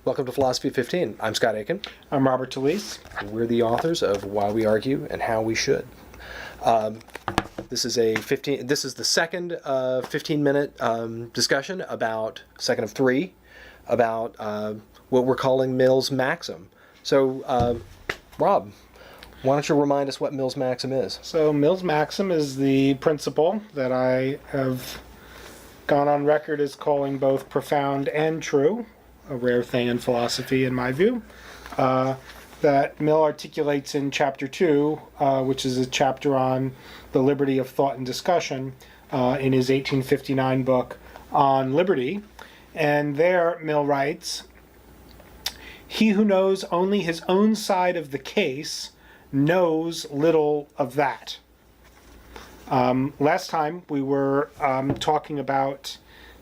Welcome to Philosophy 15. I'm Scott Aiken. I'm Robert Talese. We're the authors of Why We Argue and How We Should. This is the second 15-minute discussion about, second of three, about what we're calling Mill's maxim. So, Rob, why don't you remind us what Mill's maxim is? So Mill's maxim is the principle that I have gone on record as calling both profound and true, a rare thing in philosophy in my view, that Mill articulates in Chapter 2, which is a chapter on the liberty of thought and discussion, in his 1859 book on liberty. And there Mill writes, "He who knows only his own side of the case knows little of that." Last time we were talking about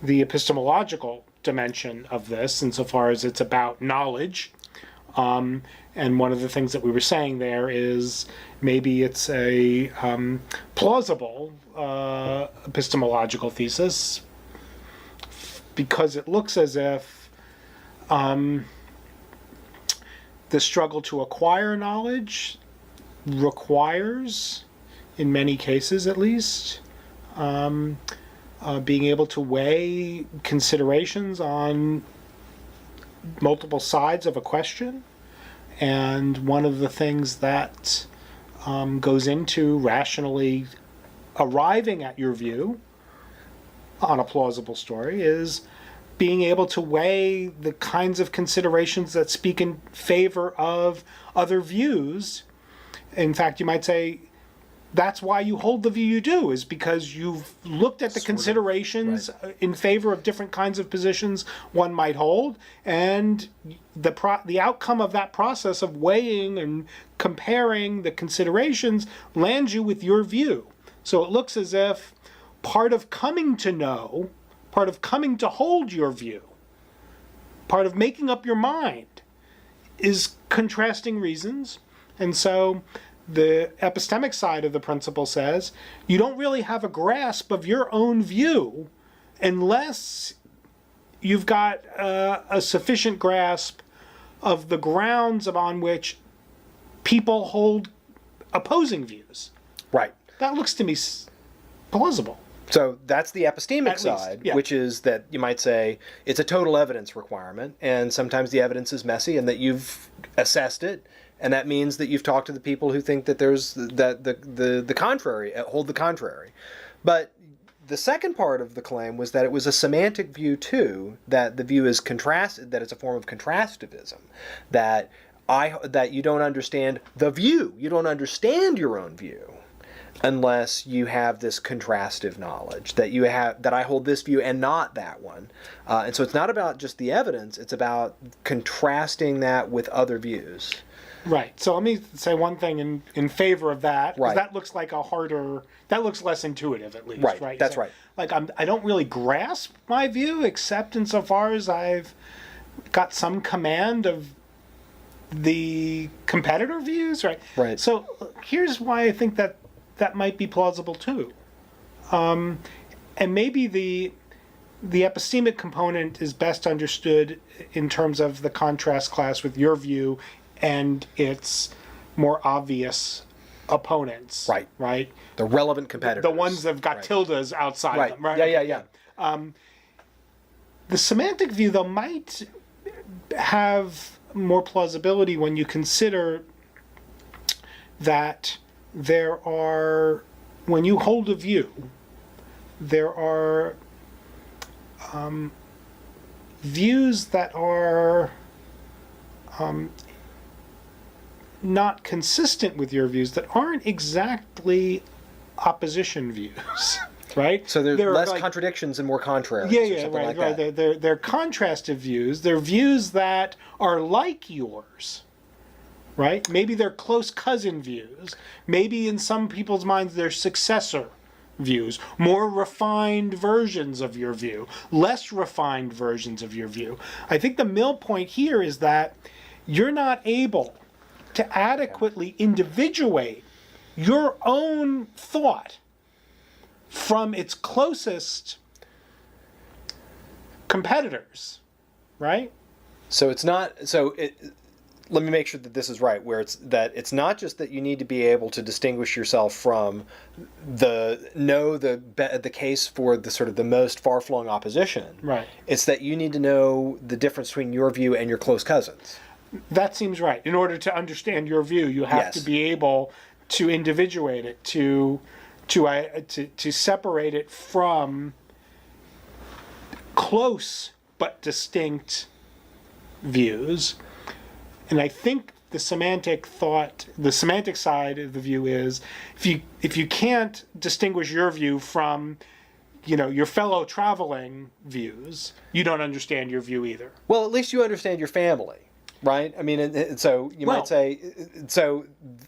the epistemological dimension of this, insofar as it's about knowledge. And one of the things that we were saying there is maybe it's a plausible epistemological thesis because it looks as if the struggle to acquire knowledge requires, in many cases at least, being able to weigh considerations on multiple sides of a question. And one of the things that goes into rationally arriving at your view on a plausible story is being able to weigh the kinds of considerations that speak in favor of other views. In fact, you might say, that's why you hold the view you do, is because you've looked at the considerations in favor of different kinds of positions one might hold, and the outcome of that process of weighing and comparing the considerations lands you with your view. So it looks as if part of coming to know, part of coming to hold your view, part of making up your mind is contrasting reasons. And so the epistemic side of the principle says you don't really have a grasp of your own view unless you've got a sufficient grasp of the grounds upon which people hold opposing views. Right. That looks to me plausible. So that's the epistemic side, yeah. Which is that you might say it's a total evidence requirement, and sometimes the evidence is messy and that you've assessed it. And that means that you've talked to the people who think that there's the contrary, hold the contrary. But the second part of the claim was that it was a semantic view too, that the view is contrasted, that it's a form of contrastivism, that you don't understand the view, you don't understand your own view unless you have this contrastive knowledge, that I hold this view and not that one. And so it's not about just the evidence, it's about contrasting that with other views. Right. So let me say one thing in favor of that. Right. That looks like that looks less intuitive at least. Right. That's so, right. Like I don't really grasp my view except insofar as I've got some command of the competitor views. Right. Right. So here's why I think that might be plausible too. And maybe the epistemic component is best understood in terms of the contrast class with your view and its more obvious opponents. Right. Right? The relevant competitors. The ones that have got tildes outside them. Right? Yeah. The semantic view, though, might have more plausibility when you consider that when you hold a view, there are views that are not consistent with your views, that aren't exactly opposition views, right? So there's less contradictions and more contraries. Right. They're contrastive views. They're views that are like yours, right? Maybe they're close cousin views. Maybe in some people's minds they're successor views, more refined versions of your view, less refined versions of your view. I think the Mill point here is that you're not able to adequately individuate your own thought from its closest competitors, right? So it's not so. Let me make sure that this is right. Where it's not just that you need to be able to distinguish yourself from the case for the sort of the most far-flung opposition. Right. It's that you need to know the difference between your view and your close cousins. That seems right. In order to understand your view, you have to be able to individuate it, to separate it from close but distinct views. And I think the semantic side of the view is if you can't distinguish your view from your fellow traveling views, you don't understand your view either. Well, at least you understand your family. Right? I mean, and so you might say, so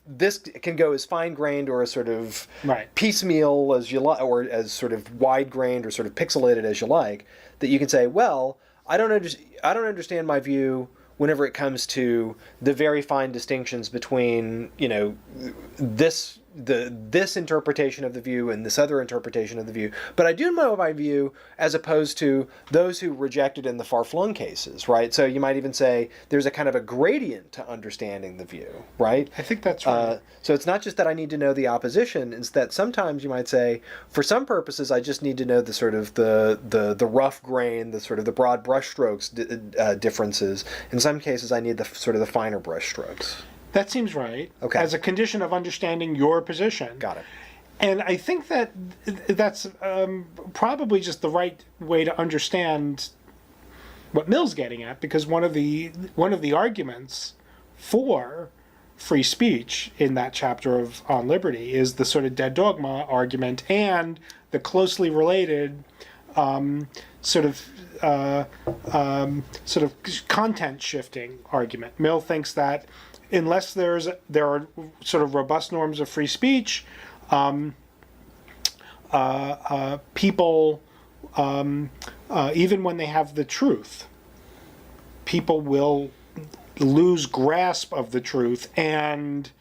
this can go as fine-grained or as sort of piecemeal as you like, or as sort of wide-grained or sort of pixelated as you like, that you can say, well, I don't understand my view whenever it comes to the very fine distinctions between, this interpretation of the view and this other interpretation of the view. But I do know my view as opposed to those who reject it in the far-flung cases, right? So you might even say there's a kind of a gradient to understanding the view, right? I think that's right. So it's not just that I need to know the opposition, it's that sometimes you might say, for some purposes, I just need to know the sort of the rough grain, the sort of the broad brushstrokes differences. In some cases, I need the sort of the finer brushstrokes. That seems right. Okay. As a condition of understanding your position. Got it. And I think that's probably just the right way to understand what Mill's getting at, because one of the arguments for free speech in that chapter on liberty is the sort of dead dogma argument and the closely related sort of content shifting argument. Mill thinks that unless there are sort of robust norms of free speech, people, even when they have the truth, people will lose grasp of the truth and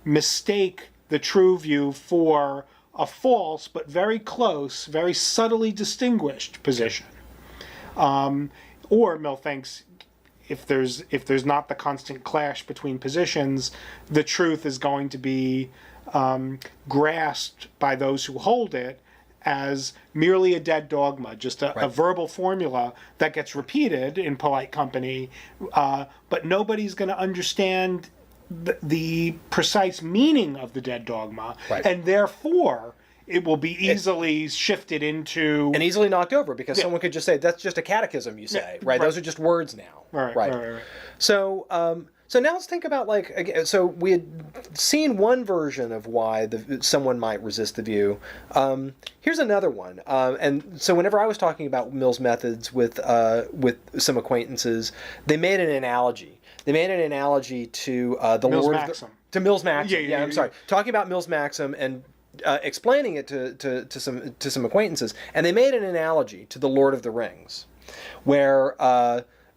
mistake the true view for a false but very close, very subtly distinguished position. Or Mill thinks if there's not the constant clash between positions, the truth is going to be grasped by those who hold it as merely a dead dogma, just a verbal formula that gets repeated in polite company, but nobody's going to understand the precise meaning of the dead dogma, and therefore it will be easily shifted into... And easily knocked over, because someone could just say, that's just a catechism, you say, right? Those are just words now. Right. So now let's think about, so we had seen one version of why someone might resist the view. Here's another one. And so whenever I was talking about Mill's methods with some acquaintances, they made an analogy. They made an analogy to the Mill's Lord Maxim. To Mill's Maxim. Yeah, I'm sorry. Talking about Mill's Maxim and explaining it to some acquaintances, and they made an analogy to the Lord of the Rings, where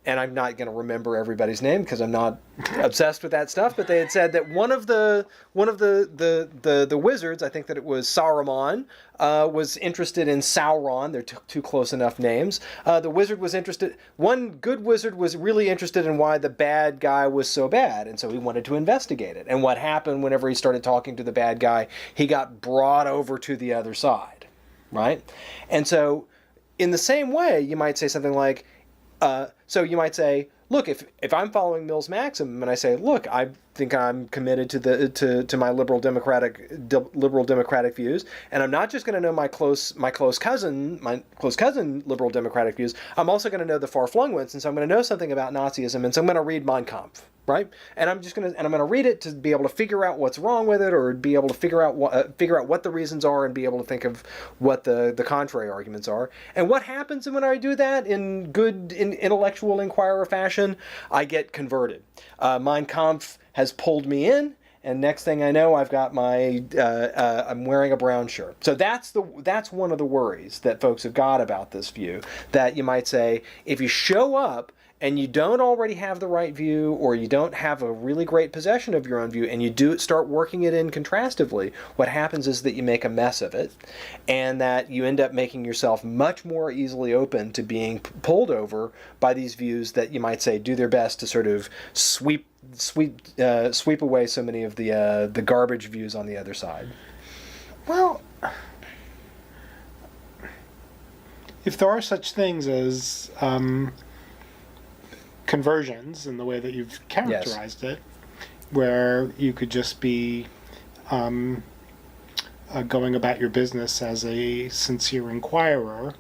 and I'm not going to remember everybody's name because I'm not obsessed with that stuff, but they had said that one of the wizards, I think that it was Saruman, was interested in Sauron. They're two close enough names. The wizard was interested. One good wizard was really interested in why the bad guy was so bad, and so he wanted to investigate it. And what happened whenever he started talking to the bad guy, he got brought over to the other side, right? And so, in the same way, you might say something like, so you might say, look, if I'm following Mill's Maxim and I say, look, I think I'm committed to my liberal democratic views, and I'm not just going to know my close cousin liberal democratic views, I'm also going to know the far-flung ones, and so I'm going to know something about Nazism, and so I'm going to read Mein Kampf, right? And I'm going to read it to be able to figure out what's wrong with it, or be able to figure out what the reasons are, and be able to think of what the contrary arguments are. And what happens when I do that in good intellectual inquirer fashion? I get converted. Mein Kampf has pulled me in, and next thing I know, I've got I'm wearing a brown shirt. So that's one of the worries that folks have got about this view, that you might say, if you show up and you don't already have the right view, or you don't have a really great possession of your own view, and you start working it in contrastively, what happens is that you make a mess of it, and that you end up making yourself much more easily open to being pulled over by these views that you might say do their best to sort of sweep away so many of the garbage views on the other side. Well, if there are such things as conversions in the way that you've characterized it, where you could just be going about your business as a sincere inquirer,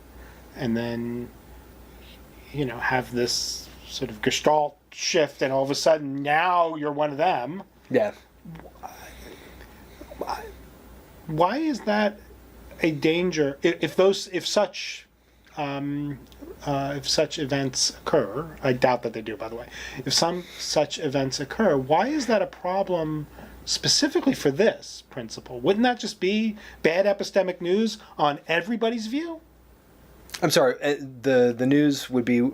and then have this sort of gestalt shift, and all of a sudden now you're one of them. Yeah. Why is that a danger? If such events occur, I doubt that they do, by the way. If some such events occur, why is that a problem specifically for this principle? Wouldn't that just be bad epistemic news on everybody's view? I'm sorry, the news would be,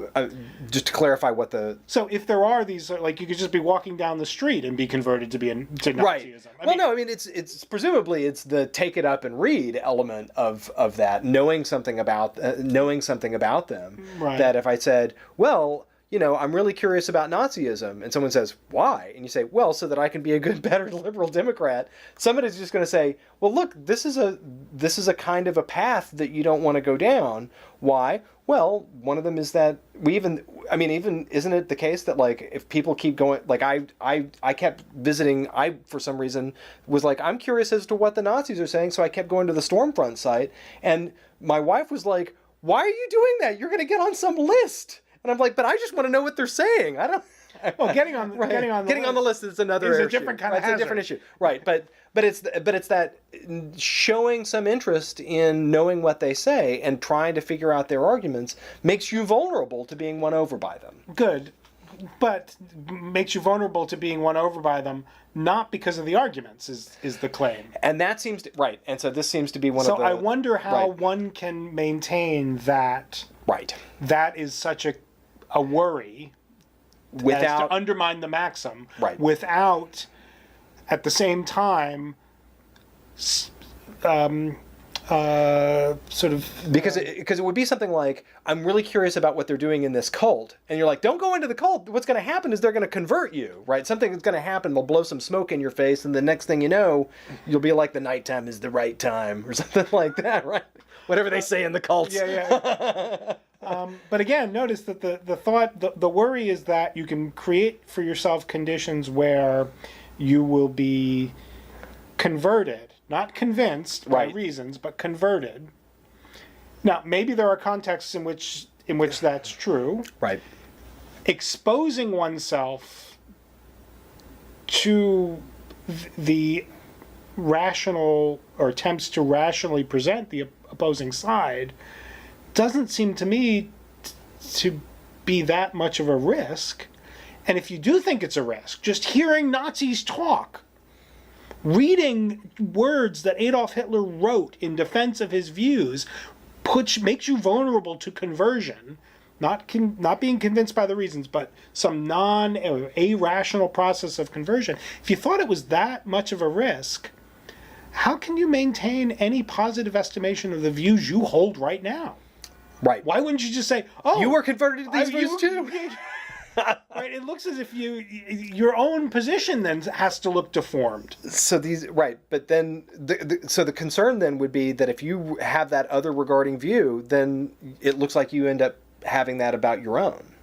just to clarify what the... So if there are these, like, you could just be walking down the street and be converted to Nazism. Right. It's presumably it's the take it up and read element of that, knowing something about them. Right. That if I said, well, I'm really curious about Nazism, and someone says, why? And you say, well, so that I can be a better liberal Democrat. Somebody's just going to say, well, look, this is a kind of a path that you don't want to go down. Why? Well, one of them is that even isn't it the case that, like, if people keep going, like I kept visiting, for some reason was like, I'm curious as to what the Nazis are saying, so I kept going to the Stormfront site, and my wife was like, why are you doing that? You're going to get on some list. And I'm like, but I just want to know what they're saying. I don't. Well, getting on the list is another issue. A different kind of hazard. It's a different issue, right? But it's that showing some interest in knowing what they say and trying to figure out their arguments makes you vulnerable to being won over by them. Good, but makes you vulnerable to being won over by them, not because of the arguments, is the claim. And that seems to, right. And so this seems to be one of the. So I wonder how one can maintain that. Right. That is such a worry without as to undermine the maxim, right, without at the same time sort of because it would be something like, I'm really curious about what they're doing in this cult, and you're like, don't go into the cult. What's going to happen is they're going to convert you, right? Something that's going to happen. They'll blow some smoke in your face, and the next thing you know, you'll be like, the nighttime is the right time, or something like that, right? Whatever they say in the cults. Yeah. But again, notice that the worry is that you can create for yourself conditions where you will be converted, not convinced by reasons, but converted. Now, maybe there are contexts in which that's true. Right. Exposing oneself to the rational, or attempts to rationally present the opposing side, doesn't seem to me to be that much of a risk. And if you do think it's a risk, just hearing Nazis talk, reading words that Adolf Hitler wrote in defense of his views, makes you vulnerable to conversion, not being convinced by the reasons, but some irrational process of conversion. If you thought it was that much of a risk, how can you maintain any positive estimation of the views you hold right now? Right. Why wouldn't you just say, "Oh, you were converted to these views too"? Right. It looks as if your own position then has to look deformed. So but then so the concern then would be that if you have that other regarding view, then it looks like you end up having that about your own.